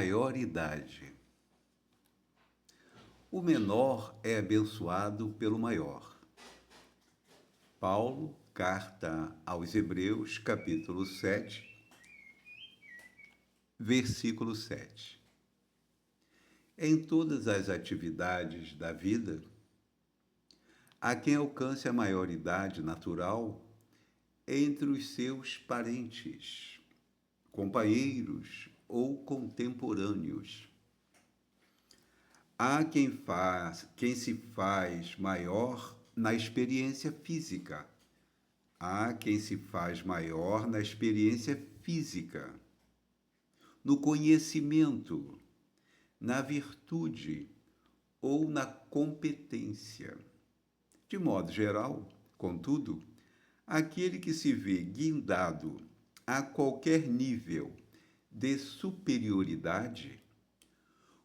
maioridade. O menor é abençoado pelo maior. Paulo, carta aos Hebreus, capítulo 7, versículo 7. Em todas as atividades da vida, há quem alcance a maioridade natural entre os seus parentes, companheiros ou contemporâneos. Há quem se faz maior na experiência física. Há quem se faz maior na experiência física, no conhecimento, na virtude ou na competência. De modo geral, contudo, aquele que se vê guindado a qualquer nível de superioridade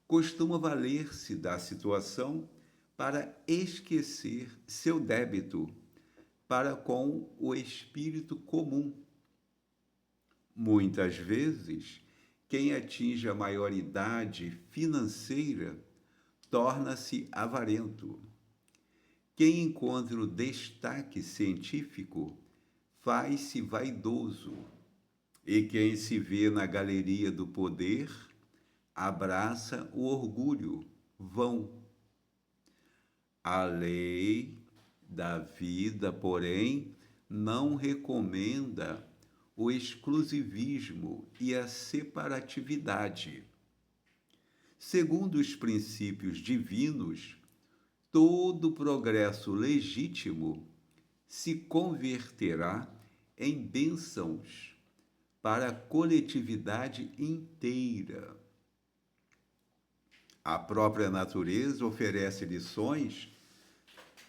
costuma valer-se da situação para esquecer seu débito para com o espírito comum. Muitas vezes, quem atinge a maioridade financeira torna-se avarento. Quem encontra o destaque científico faz-se vaidoso. E quem se vê na galeria do poder abraça o orgulho vão. A lei da vida, porém, não recomenda o exclusivismo e a separatividade. Segundo os princípios divinos, todo progresso legítimo se converterá em bênçãos para a coletividade inteira. A própria natureza oferece lições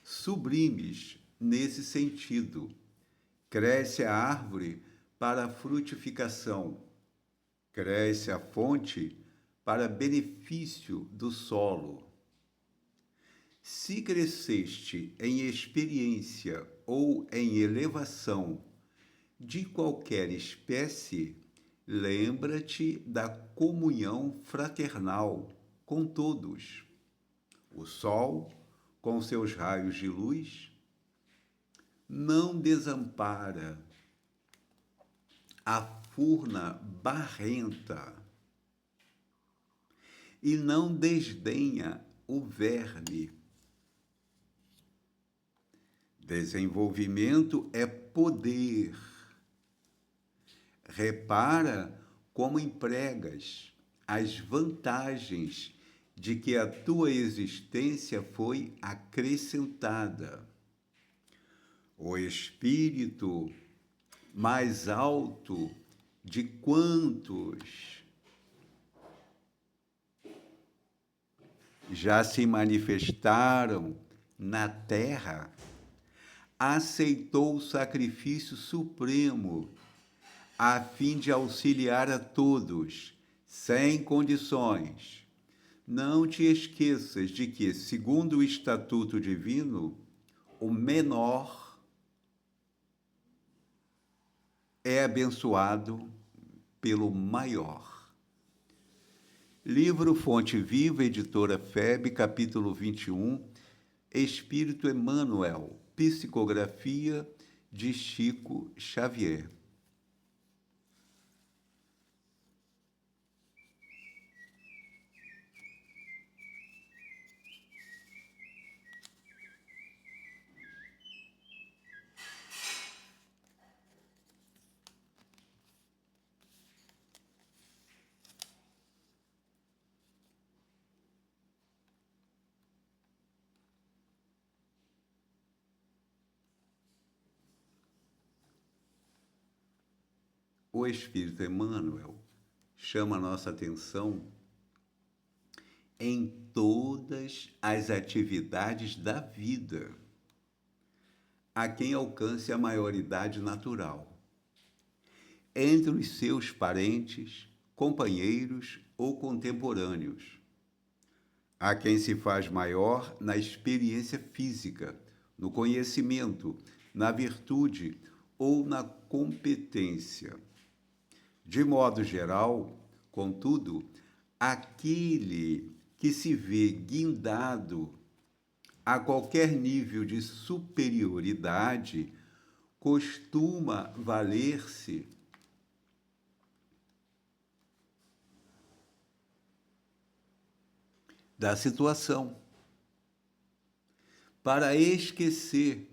sublimes nesse sentido. Cresce a árvore para a frutificação, cresce a fonte para benefício do solo. Se cresceste em experiência ou em elevação de qualquer espécie, lembra-te da comunhão fraternal com todos. O sol, com seus raios de luz, não desampara a furna barrenta e não desdenha o verme. Desenvolvimento é poder. Repara como empregas as vantagens de que a tua existência foi acrescentada. O espírito mais alto de quantos já se manifestaram na terra aceitou o sacrifício supremo a fim de auxiliar a todos, sem condições. Não te esqueças de que, segundo o estatuto divino, o menor é abençoado pelo maior. Livro Fonte Viva, editora FEB, capítulo 21, Espírito Emmanuel, psicografia de Chico Xavier. O Espírito Emmanuel chama a nossa atenção em todas as atividades da vida, a quem alcance a maioridade natural, entre os seus parentes, companheiros ou contemporâneos, a quem se faz maior na experiência física, no conhecimento, na virtude ou na competência. De modo geral, contudo, aquele que se vê guindado a qualquer nível de superioridade costuma valer-se da situação para esquecer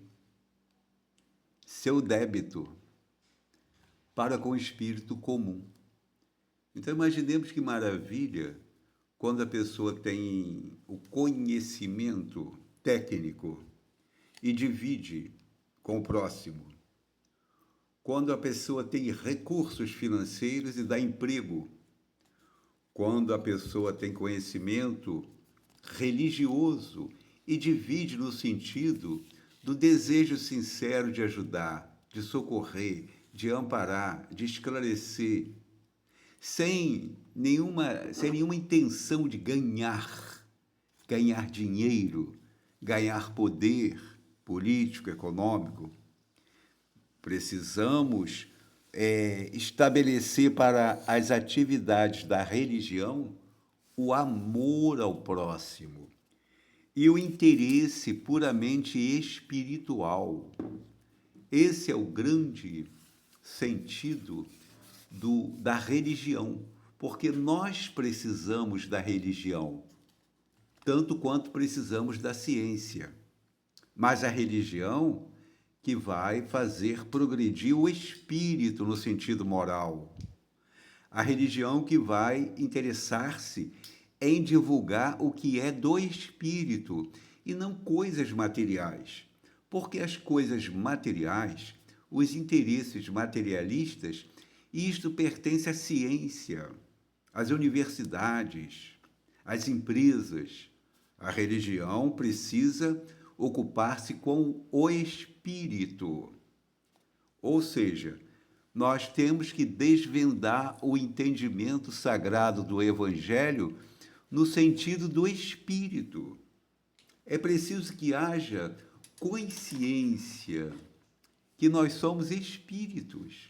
seu débito para com o espírito comum. Então, imaginemos que maravilha quando a pessoa tem o conhecimento técnico e divide com o próximo. Quando a pessoa tem recursos financeiros e dá emprego. Quando a pessoa tem conhecimento religioso e divide no sentido do desejo sincero de ajudar, de socorrer, de amparar, de esclarecer, sem nenhuma intenção de ganhar dinheiro, ganhar poder político, econômico. Precisamos estabelecer para as atividades da religião o amor ao próximo e o interesse puramente espiritual. Esse é o grande sentido da religião, porque nós precisamos da religião, tanto quanto precisamos da ciência. Mas a religião que vai fazer progredir o espírito no sentido moral. A religião que vai interessar-se em divulgar o que é do espírito e não coisas materiais. Porque as coisas materiais, os interesses materialistas, isto pertence à ciência, às universidades, às empresas. A religião precisa ocupar-se com o espírito. Ou seja, nós temos que desvendar o entendimento sagrado do Evangelho no sentido do espírito. É preciso que haja consciência que nós somos espíritos.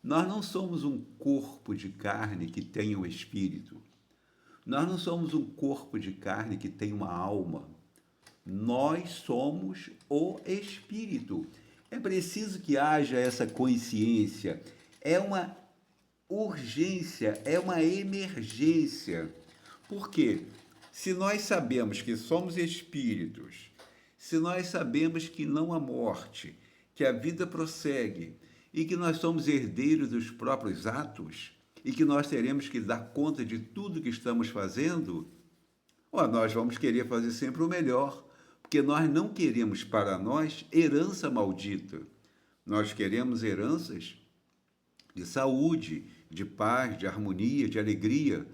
Nós não somos um corpo de carne que tem um espírito. Nós não somos um corpo de carne que tem uma alma. Nós somos o espírito. É preciso que haja essa consciência. É uma urgência, é uma emergência. Por quê? Se nós sabemos que somos espíritos, se nós sabemos que não há morte, que a vida prossegue e que nós somos herdeiros dos próprios atos e que nós teremos que dar conta de tudo que estamos fazendo, nós vamos querer fazer sempre o melhor. Porque nós não queremos para nós herança maldita. Nós queremos heranças de saúde, de paz, de harmonia, de alegria.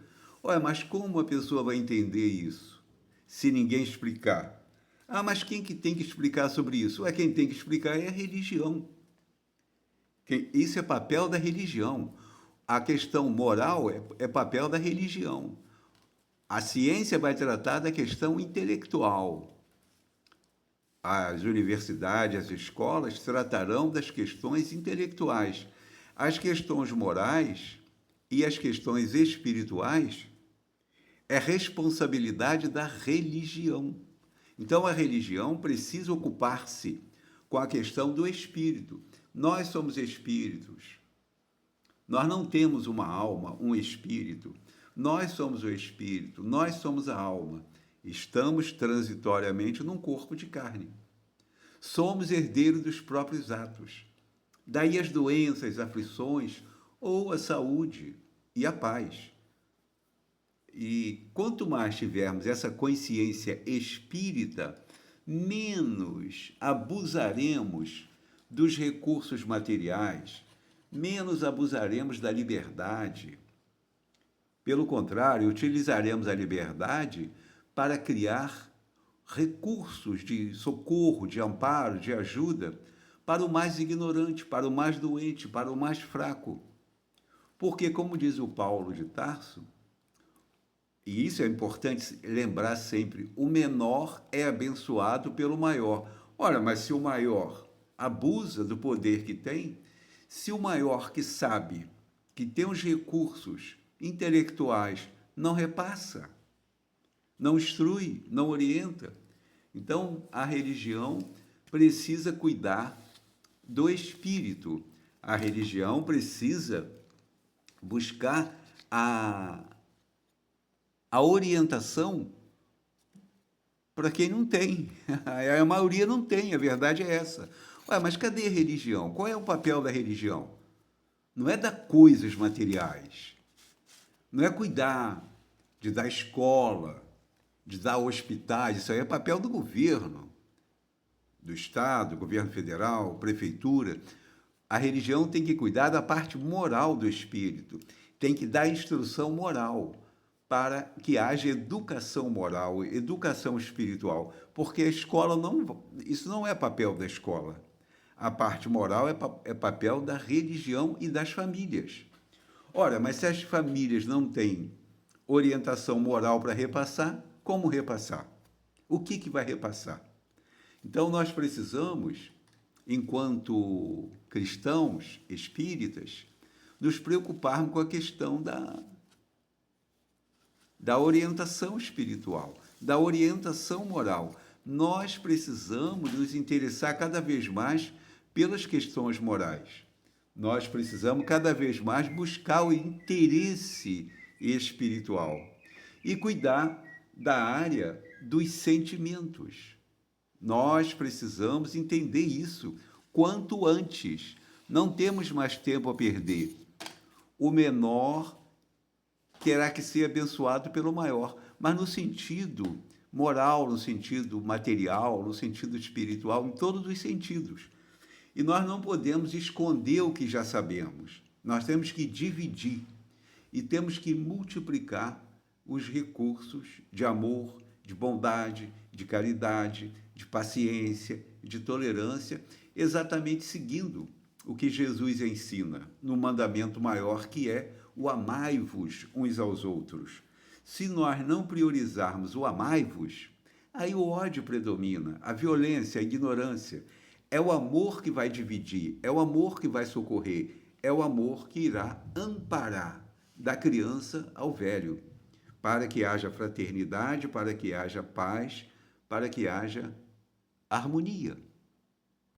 Mas como a pessoa vai entender isso se ninguém explicar? Mas quem que tem que explicar sobre isso? Quem tem que explicar é a religião. Isso é papel da religião. A questão moral é papel da religião. A ciência vai tratar da questão intelectual. As universidades, as escolas tratarão das questões intelectuais. As questões morais e as questões espirituais é responsabilidade da religião. Então, a religião precisa ocupar-se com a questão do espírito. Nós somos espíritos. Nós não temos uma alma, um espírito. Nós somos o espírito, nós somos a alma. Estamos transitoriamente num corpo de carne. Somos herdeiros dos próprios atos. Daí as doenças, as aflições, ou a saúde e a paz. E quanto mais tivermos essa consciência espírita, menos abusaremos dos recursos materiais, menos abusaremos da liberdade. Pelo contrário, utilizaremos a liberdade para criar recursos de socorro, de amparo, de ajuda para o mais ignorante, para o mais doente, para o mais fraco. Porque, como diz o Paulo de Tarso, e isso é importante lembrar sempre, o menor é abençoado pelo maior. Mas se o maior abusa do poder que tem, se o maior que sabe, que tem os recursos intelectuais, não repassa, não instrui, não orienta. Então, a religião precisa cuidar do espírito. A religião precisa buscar a orientação para quem não tem. A maioria não tem, a verdade é essa. Ué, mas cadê a religião? Qual é o papel da religião? Não é dar coisas materiais, não é cuidar de dar escola, de dar hospitais, isso aí é papel do governo, do Estado, governo federal, prefeitura. A religião tem que cuidar da parte moral do espírito, tem que dar instrução moral para que haja educação moral, educação espiritual, porque a escola não, isso não é papel da escola. A parte moral é papel da religião e das famílias. Ora, mas se as famílias não têm orientação moral para repassar, como repassar? O que vai repassar? Então, nós precisamos, enquanto cristãos espíritas, nos preocuparmos com a questão da orientação espiritual, da orientação moral. Nós precisamos nos interessar cada vez mais pelas questões morais. Nós precisamos cada vez mais buscar o interesse espiritual e cuidar da área dos sentimentos. Nós precisamos entender isso quanto antes. Não temos mais tempo a perder. O menor terá que ser abençoado pelo maior, mas no sentido moral, no sentido material, no sentido espiritual, em todos os sentidos. E nós não podemos esconder o que já sabemos. Nós temos que dividir e temos que multiplicar os recursos de amor, de bondade, de caridade, de paciência, de tolerância, exatamente seguindo o que Jesus ensina no mandamento maior, que é o amai-vos uns aos outros. Se nós não priorizarmos o amai-vos, aí o ódio predomina, a violência, a ignorância. É o amor que vai dividir, é o amor que vai socorrer, é o amor que irá amparar da criança ao velho, para que haja fraternidade, para que haja paz, para que haja harmonia.